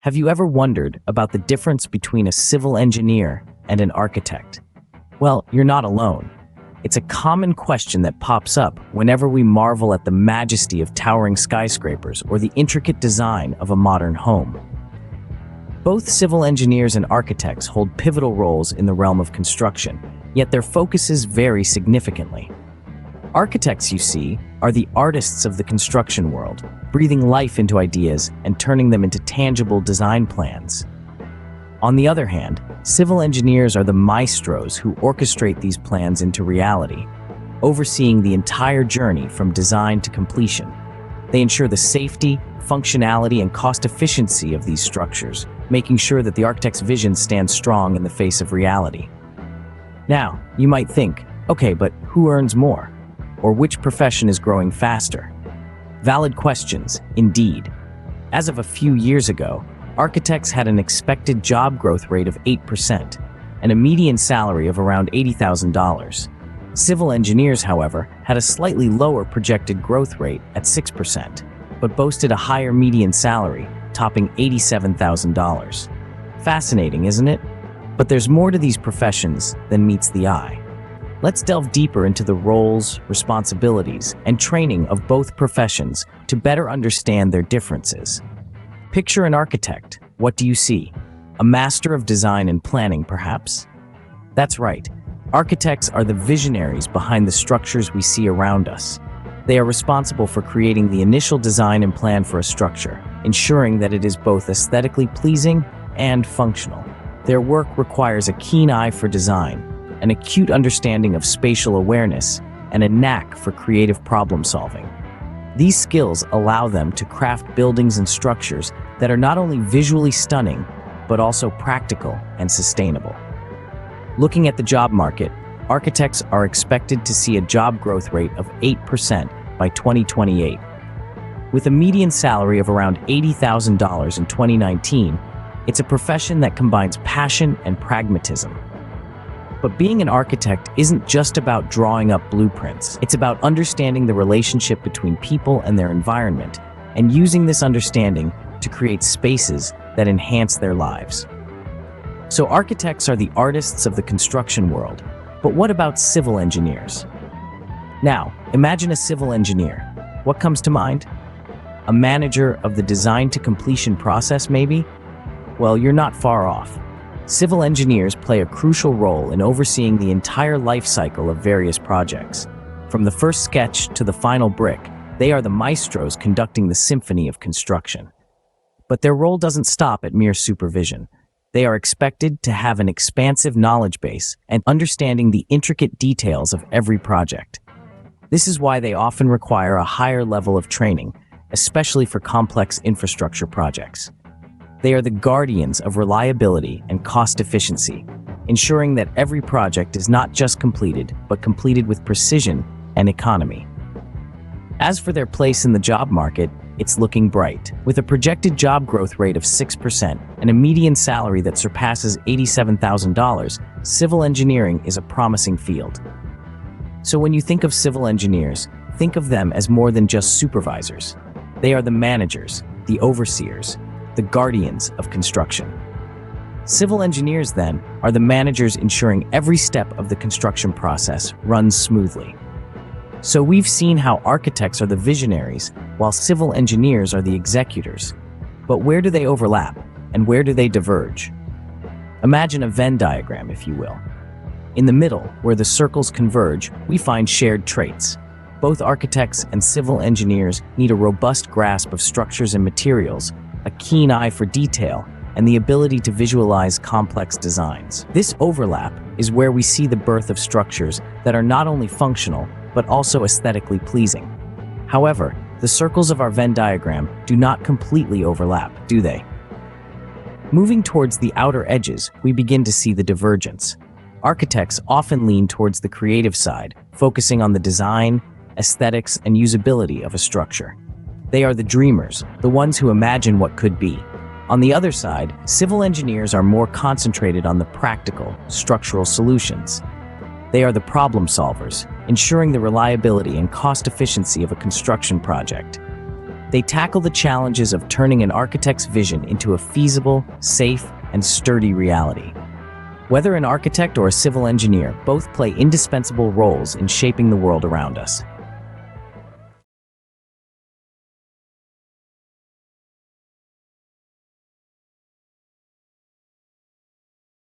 Have you ever wondered about the difference between a civil engineer and an architect? Well, you're not alone. It's a common question that pops up whenever we marvel at the majesty of towering skyscrapers or the intricate design of a modern home. Both civil engineers and architects hold pivotal roles in the realm of construction, yet their focuses vary significantly. Architects, you see, are the artists of the construction world, breathing life into ideas and turning them into tangible design plans. On the other hand, civil engineers are the maestros who orchestrate these plans into reality, overseeing the entire journey from design to completion. They ensure the safety, functionality, and cost efficiency of these structures, making sure that the architect's vision stands strong in the face of reality. Now, you might think, okay, but who earns more? Or which profession is growing faster? Valid questions, indeed. As of a few years ago, architects had an expected job growth rate of 8% and a median salary of around $80,000. Civil engineers, however, had a slightly lower projected growth rate at 6%, but boasted a higher median salary, topping $87,000. Fascinating, isn't it? But there's more to these professions than meets the eye. Let's delve deeper into the roles, responsibilities, and training of both professions to better understand their differences. Picture an architect. What do you see? A master of design and planning, perhaps? That's right. Architects are the visionaries behind the structures we see around us. They are responsible for creating the initial design and plan for a structure, ensuring that it is both aesthetically pleasing and functional. Their work requires a keen eye for design, an acute understanding of spatial awareness, and a knack for creative problem solving. These skills allow them to craft buildings and structures that are not only visually stunning, but also practical and sustainable. Looking at the job market, architects are expected to see a job growth rate of 8% by 2028. With a median salary of around $80,000 in 2019, it's a profession that combines passion and pragmatism. But being an architect isn't just about drawing up blueprints. It's about understanding the relationship between people and their environment, and using this understanding to create spaces that enhance their lives. So architects are the artists of the construction world, but what about civil engineers? Now, imagine a civil engineer. What comes to mind? A manager of the design to completion process, maybe? Well, you're not far off. Civil engineers play a crucial role in overseeing the entire life cycle of various projects. From the first sketch to the final brick, they are the maestros conducting the symphony of construction. But their role doesn't stop at mere supervision. They are expected to have an expansive knowledge base and understanding the intricate details of every project. This is why they often require a higher level of training, especially for complex infrastructure projects. They are the guardians of reliability and cost efficiency, ensuring that every project is not just completed, but completed with precision and economy. As for their place in the job market, it's looking bright. With a projected job growth rate of 6% and a median salary that surpasses $87,000, civil engineering is a promising field. So when you think of civil engineers, think of them as more than just supervisors. They are the managers, the overseers, the guardians of construction. Civil engineers, then, are the managers ensuring every step of the construction process runs smoothly. So we've seen how architects are the visionaries, while civil engineers are the executors. But where do they overlap, and where do they diverge? Imagine a Venn diagram, if you will. In the middle, where the circles converge, we find shared traits. Both architects and civil engineers need a robust grasp of structures and materials, a keen eye for detail, and the ability to visualize complex designs. This overlap is where we see the birth of structures that are not only functional, but also aesthetically pleasing. However, the circles of our Venn diagram do not completely overlap, do they? Moving towards the outer edges, we begin to see the divergence. Architects often lean towards the creative side, focusing on the design, aesthetics, and usability of a structure. They are the dreamers, the ones who imagine what could be. On the other side, civil engineers are more concentrated on the practical, structural solutions. They are the problem solvers, ensuring the reliability and cost efficiency of a construction project. They tackle the challenges of turning an architect's vision into a feasible, safe, and sturdy reality. Whether an architect or a civil engineer, both play indispensable roles in shaping the world around us.